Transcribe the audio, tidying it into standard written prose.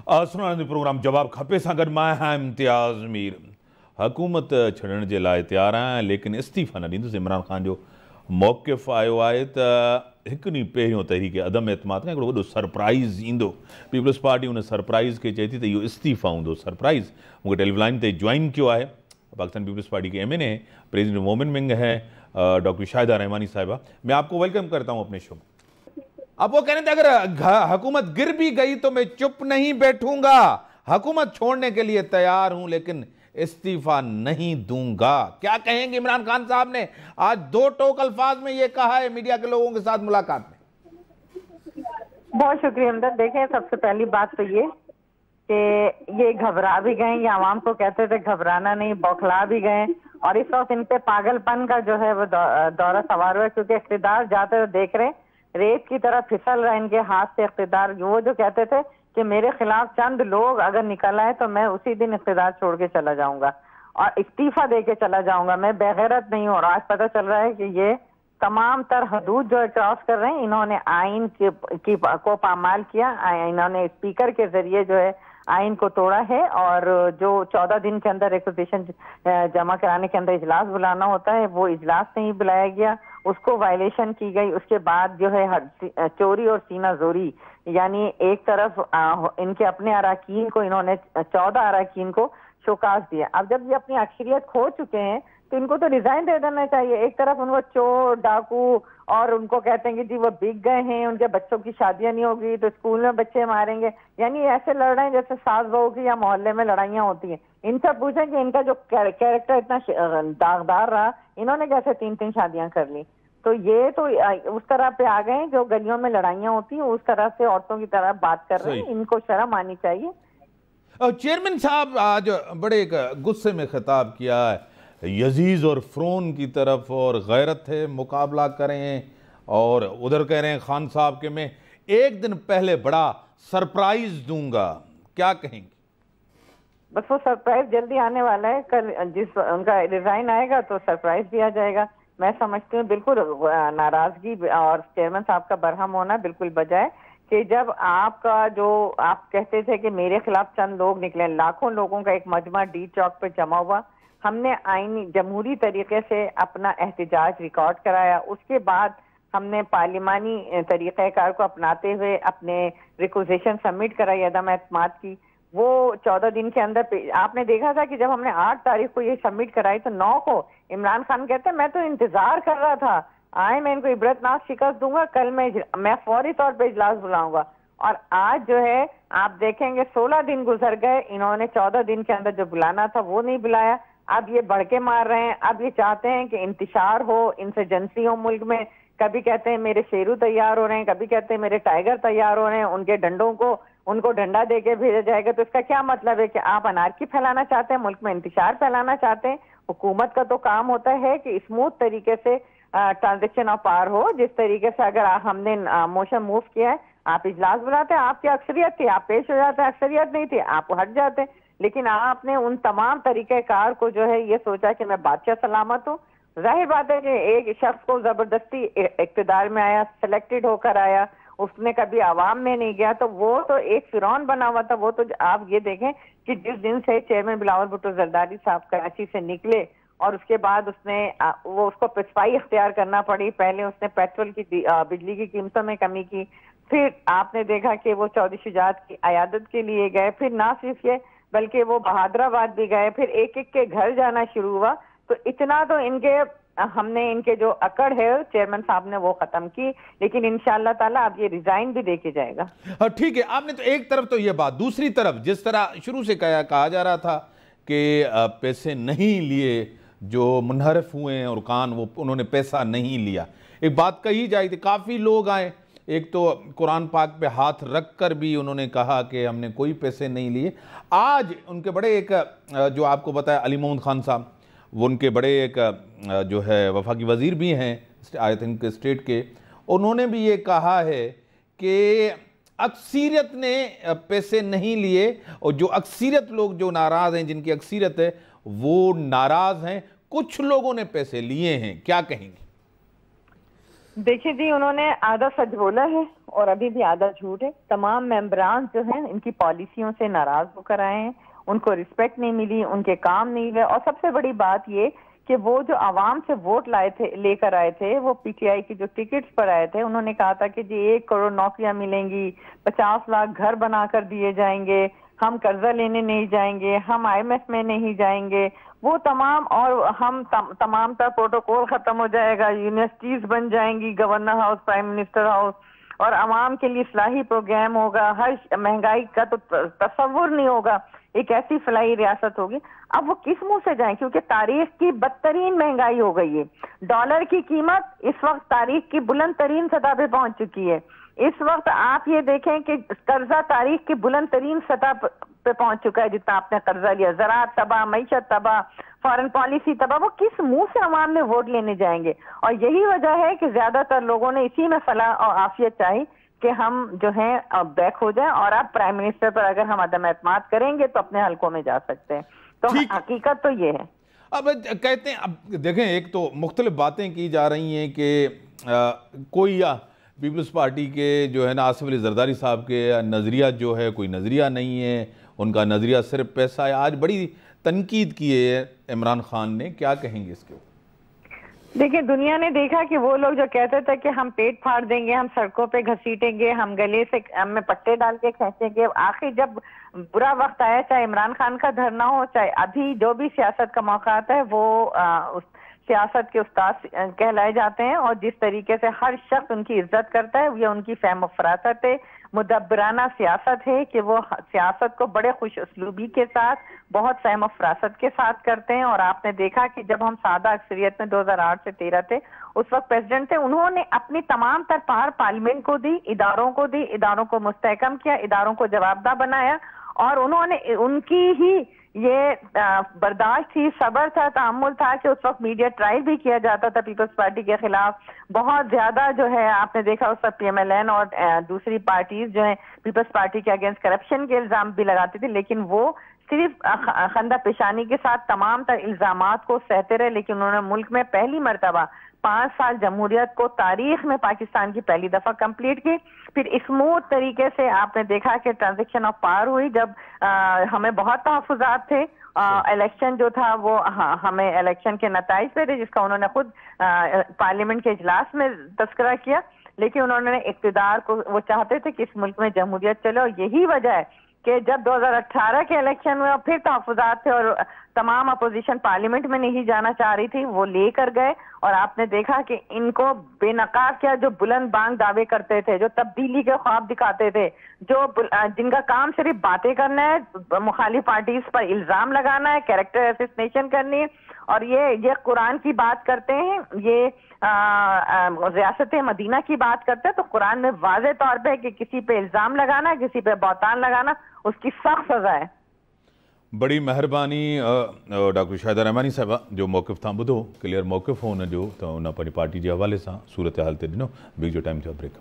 सुनाने प्रोग्राम जवाब खपे सां गॾु मां आहियां इम्तियाज़ मीर। हुकूमत छॾण जे लाइ तयारु आहियां, लेकिन इस्तीफ़ा न ॾींदुसि। इमरान ख़ान जो मौक़िफ़ आयो आहे त हिकु ॾींहुं पहिरियों तहरीक अदम एतमाद खां हिकिड़ो वॾो सरप्राइज़ ईंदो। पीपल्स पार्टी उन सरप्राइज़ खे चए थी त इहो इस्तीफ़ा हूंदो। सरप्राइज़ मूंखे टेलीविज़न ते ज्वाइन कियो आहे पाकिस्तान पीपल्स पार्टी के MNA प्रेसिडेंट वोमेन विंग है डॉक्टर शाहिदा रहमानी साहिबा। मैं आपको वेलकम करता हूँ अपने शो में। अब वो कहने थे अगर हुकूमत गिर भी गई तो मैं चुप नहीं बैठूंगा, हुकूमत छोड़ने के लिए तैयार हूं लेकिन इस्तीफा नहीं दूंगा। क्या कहेंगे इमरान खान साहब ने आज दो टोक अल्फाज में ये कहा है मीडिया के लोगों के साथ मुलाकात में। बहुत शुक्रिया हमदर्द। देखें, सबसे पहली बात तो ये कि ये घबरा भी गए, ये आवाम को कहते थे घबराना नहीं, बौखला भी गए और इस वक्त इन पे पागलपन का जो है वो दौरा सवार हुआ है, क्योंकि इख्तिदार जाते हुए देख रहे रेत की तरह फिसल रहा है इनके हाथ से इख्तिदार। वो जो कहते थे कि मेरे खिलाफ चंद लोग अगर निकल आए तो मैं उसी दिन इख्तिदार छोड़ के चला जाऊंगा और इस्तीफा दे के चला जाऊंगा, मैं बेगैरत नहीं हूँ। और आज पता चल रहा है कि ये तमाम तर हदूद जो है क्रॉस कर रहे हैं। इन्होंने आइन को पामाल किया, इन्होंने स्पीकर के जरिए जो है आइन को तोड़ा है और जो 14 दिन के अंदर रिक्वेजिशन जमा कराने के अंदर इजलास बुलाना होता है वो इजलास नहीं बुलाया गया, उसको वायलेशन की गई। उसके बाद जो है चोरी और सीना जोरी, यानी एक तरफ इनके अपने अराकीन को इन्होंने 14 अराकीन को शोकास दिया। अब जब ये अपनी अक्सरियत खो चुके हैं तो इनको तो रिजाइन दे देना चाहिए। एक तरफ उनको चोर डाकू और उनको कहते हैं कि जी वो बिक गए हैं, उनके बच्चों की शादियां नहीं होगी तो स्कूल में बच्चे मारेंगे, यानी ऐसे लड़ रहे हैं जैसे सास बहू की या मोहल्ले में लड़ाइयां होती हैं। इनसे पूछें कि इनका जो कैरेक्टर इतना दागदार रहा, इन्होंने कैसे 3-3 शादियां कर ली। तो ये तो उस तरह पे आ गए जो गलियों में लड़ाइयां होती हैं उस तरह से औरतों की तरह बात कर रहे हैं। इनको शर्म आनी चाहिए। चेयरमैन साहब आज बड़े एक गुस्से में खिताब किया है यजीज और फ्रोन की तरफ और गैरत है मुकाबला करें, और उधर कह रहे हैं खान साहब के मैं एक दिन पहले बड़ा सरप्राइज दूंगा। क्या कहेंगे? बस वो सरप्राइज जल्दी आने वाला है। कल जिस उनका रिजाइन आएगा तो सरप्राइज दिया जाएगा। मैं समझती हूँ बिल्कुल नाराजगी और चेयरमैन साहब का बरहम होना बिल्कुल बजाय कि जब आपका जो आप कहते थे कि मेरे खिलाफ चंद लोग निकले, लाखों लोगों का एक मजमा डी चौक पे जमा हुआ, हमने आईनी जमहूरी तरीके से अपना एहतजाज रिकॉर्ड कराया, उसके बाद हमने पार्लिमानी तरीक़ेकार को अपनाते हुए अपने रिक्वेजिशन सबमिट कराई अदम एतमाद की। वो 14 दिन के अंदर आपने देखा था कि जब हमने 8 तारीख को ये सबमिट कराई तो 9 को इमरान खान कहते मैं तो इंतजार कर रहा था, आए मैं इनको इबरतनाक शिकस्त दूंगा, कल मैं फौरी तौर पे इजलास बुलाऊंगा। और आज जो है आप देखेंगे 16 दिन गुजर गए, इन्होंने 14 दिन के अंदर जो बुलाना था वो नहीं बुलाया। अब ये बढ़के मार रहे हैं, अब ये चाहते हैं कि इंतशार हो, इंसर्जेंसी हो मुल्क में। कभी कहते हैं मेरे शेरू तैयार हो रहे हैं, कभी कहते हैं मेरे टाइगर तैयार हो रहे हैं, उनके डंडों को उनको डंडा दे के भेजा जाएगा। तो इसका क्या मतलब है कि आप अनारकी फैलाना चाहते हैं, मुल्क में इंतशार फैलाना चाहते हैं। हुकूमत का तो काम होता है कि स्मूथ तरीके से ट्रांजेक्शन ऑफ पावर हो। जिस तरीके से अगर हमने मोशन मूव किया है, आप इजलास बुलाते हैं, आपकी अक्सरियत थी, आप पेश हो जाते हैं, अक्सरियत नहीं थी आप हट जाते हैं। लेकिन आपने उन तमाम तरीक़ेकार को जो है ये सोचा कि मैं बादशाह सलामत हूँ। जाहिर बात है कि एक शख्स को जबरदस्ती इक़्तिदार में आया, सिलेक्टेड होकर आया, उसने कभी आवाम में नहीं गया, तो वो तो एक फिरौन बना हुआ था। वो तो आप ये देखें कि जिस दिन से चेयरमैन बिलावल भुट्टो जरदारी साहब कराची से निकले और उसके बाद उसको पिछपाई इख्तियार करना पड़ी। पहले उसने पेट्रोल की बिजली की कीमतों में कमी की, फिर आपने देखा कि वो चौधरी शुजात की अयादत के लिए गए, फिर ना सिर्फ ये बल्कि वो बहादुराबाद भी गए, फिर एक एक के घर जाना शुरू हुआ। तो इतना तो हमने इनके जो अकड़ है चेयरमैन साहब ने वो खत्म की, लेकिन इंशाअल्लाह ताला अब ये रिजाइन भी देके जाएगा। ठीक है, आपने तो एक तरफ तो ये बात, दूसरी तरफ जिस तरह शुरू से कहा जा रहा था कि पैसे नहीं लिए जो मुनहरफ हुए हैं और कान वो उन्होंने पैसा नहीं लिया, एक बात कही जाए थी, काफ़ी लोग आए, एक तो कुरान पाक पे हाथ रख कर भी उन्होंने कहा कि हमने कोई पैसे नहीं लिए। आज उनके बड़े एक जो आपको बताया अली मोहम्मद खान साहब, वो उनके बड़े एक जो है वफाकी वज़ीर भी हैं आई थिंक स्टेट के, उन्होंने भी ये कहा है कि अक्सरियत ने पैसे नहीं लिए और जो अक्सरियत लोग जो नाराज़ हैं, जिनकी अक्सरियत है वो नाराज़ हैं, कुछ लोगों ने पैसे लिए हैं। क्या कहेंगे? देखिए जी, उन्होंने आधा सच बोला है और अभी भी आधा झूठ है। तमाम मेंबरान जो हैं इनकी पॉलिसियों से नाराज होकर आए हैं, उनको रिस्पेक्ट नहीं मिली, उनके काम नहीं हुए, और सबसे बड़ी बात ये कि वो जो आवाम से वोट लाए थे, लेकर आए थे, वो पीटीआई की जो टिकट्स पर आए थे, उन्होंने कहा था कि जी 1 करोड़ नौकरियां मिलेंगी, 50 लाख घर बनाकर दिए जाएंगे, हम कर्जा लेने नहीं जाएंगे, हम आईएमएफ में नहीं जाएंगे, वो तमाम, और हम तमाम तर प्रोटोकॉल खत्म हो जाएगा, यूनिवर्सिटीज बन जाएंगी, governor house, prime minister house, और आवाम के लिए इस्लाही प्रोग्राम होगा, हर महंगाई का तो तस्वुर नहीं होगा, एक ऐसी फलाही रियासत होगी। अब वो किस मुंह से जाएं, क्योंकि तारीख की बदतरीन महंगाई हो गई है। डॉलर की कीमत इस वक्त तारीख की बुलंद तरीन सतह पे पहुंच चुकी है। इस वक्त आप ये देखें कि कर्जा तारीख की बुलंद तरीन सतह पे पहुंच चुका है, जितना आपने कर्जा लिया, ज़राअत तबाह, मईशत तबाह, फॉरेन पॉलिसी तबाह। वो किस मुंह से अवाम में वोट लेने जाएंगे? और यही वजह है कि ज्यादातर लोगों ने इसी में फलाह और आफियत चाही कि हम जो है बैक हो जाएं, और अब प्राइम मिनिस्टर पर अगर हम अदम एतमाद करेंगे तो अपने हलकों में जा सकते हैं। तो हकीकत तो ये है। अब कहते हैं, अब देखें, एक तो मुख्तलिफ बातें की जा रही हैं कि कोई पीपल्स पार्टी के जो है ना आसिफ अली जरदारी साहब के नज़रिया जो है कोई नज़रिया नहीं है, उनका नज़रिया सिर्फ पैसा है। आज बड़ी तनकीद की है इमरान खान ने, क्या कहेंगे इसके? देखिए, दुनिया ने देखा कि वो लोग जो कहते थे कि हम पेट फाड़ देंगे, हम सड़कों पे घसीटेंगे, हम गले से हमें पट्टे डाल के खींचेंगे, आखिर जब बुरा वक्त आया, चाहे इमरान खान का धरना हो, चाहे अभी जो भी सियासत का मौका आता है, वो उस सियासत के उस्ताद कहलाए जाते हैं। और जिस तरीके से हर शख्स उनकी इज्जत करता है, ये उनकी फहम फरासत है, मुदब्बराना सियासत है कि वो सियासत को बड़े खुश उसलूबी के साथ, बहुत फहम फरासत के साथ करते हैं। और आपने देखा कि जब हम सादा अक्सरियत में 2008 से 13 थे, उस वक्त प्रेसिडेंट थे, उन्होंने अपनी तमाम तर पार पार्लियामेंट को दी, इदारों को दी, इदारों को मुस्तहकम किया, इदारों को जवाबदा बनाया, और उन्होंने उनकी ही ये बर्दाश्त थी, सब्र था, तहम्मुल था कि उस वक्त मीडिया ट्रायल भी किया जाता था पीपल्स पार्टी के खिलाफ। बहुत ज्यादा जो है आपने देखा उस वक्त पीएमएलएन और दूसरी पार्टीज जो है पीपल्स पार्टी के अगेंस्ट करप्शन के इल्जाम भी लगाती थी, लेकिन वो सिर्फ खंदा पेशानी के साथ तमाम तर इल्जामात को सहते रहे। लेकिन उन्होंने मुल्क में पहली मरतबा 5 साल जमहूरियत को तारीख में पाकिस्तान की पहली दफा कंप्लीट की। फिर स्मूथ तरीके से आपने देखा कि ट्रांजैक्शन ऑफ पावर हुई, जब हमें बहुत तहफ़्फ़ुज़ात थे। इलेक्शन जो था वो हमें इलेक्शन के नताइज पे थे, जिसका उन्होंने खुद पार्लियामेंट के इजलास में तस्करा किया। लेकिन उन्होंने इक़्तिदार को, वो चाहते थे कि इस मुल्क में जमहूरियत चले, और यही वजह है कि जब 2018 के इलेक्शन में फिर तहफ़्फ़ुज़ात थे और तमाम अपोजिशन पार्लियामेंट में नहीं जाना चाह रही थी, वो लेकर गए। और आपने देखा कि इनको बेनकाब किया, जो बुलंद बांग दावे करते थे, जो तब्दीली के ख्वाब दिखाते थे, जो जिनका काम सिर्फ बातें करना है, मुखालिफ पार्टीज पर इल्जाम लगाना है, कैरेक्टर असैसिनेशन करनी है, और ये कुरान की बात करते हैं, ये रियासत मदीना की बात करते हैं। तो कुरान में वाज़े तौर पे कि किसी पे इल्जाम लगाना, किसी पे बहतान लगाना, उसकी सख्त सजा है। बड़ी मेहरबानी डॉक्टर शाहिदा रहमानी साहबा, जो मौक़िफ़ था ॿुधो, क्लियर मौक़िफ़ हो हुन जो, त उन पंहिंजी पार्टी जे हवाले सां सूरत हाल ते ॾिनो। बिग जो टाइम थियो ब्रेक।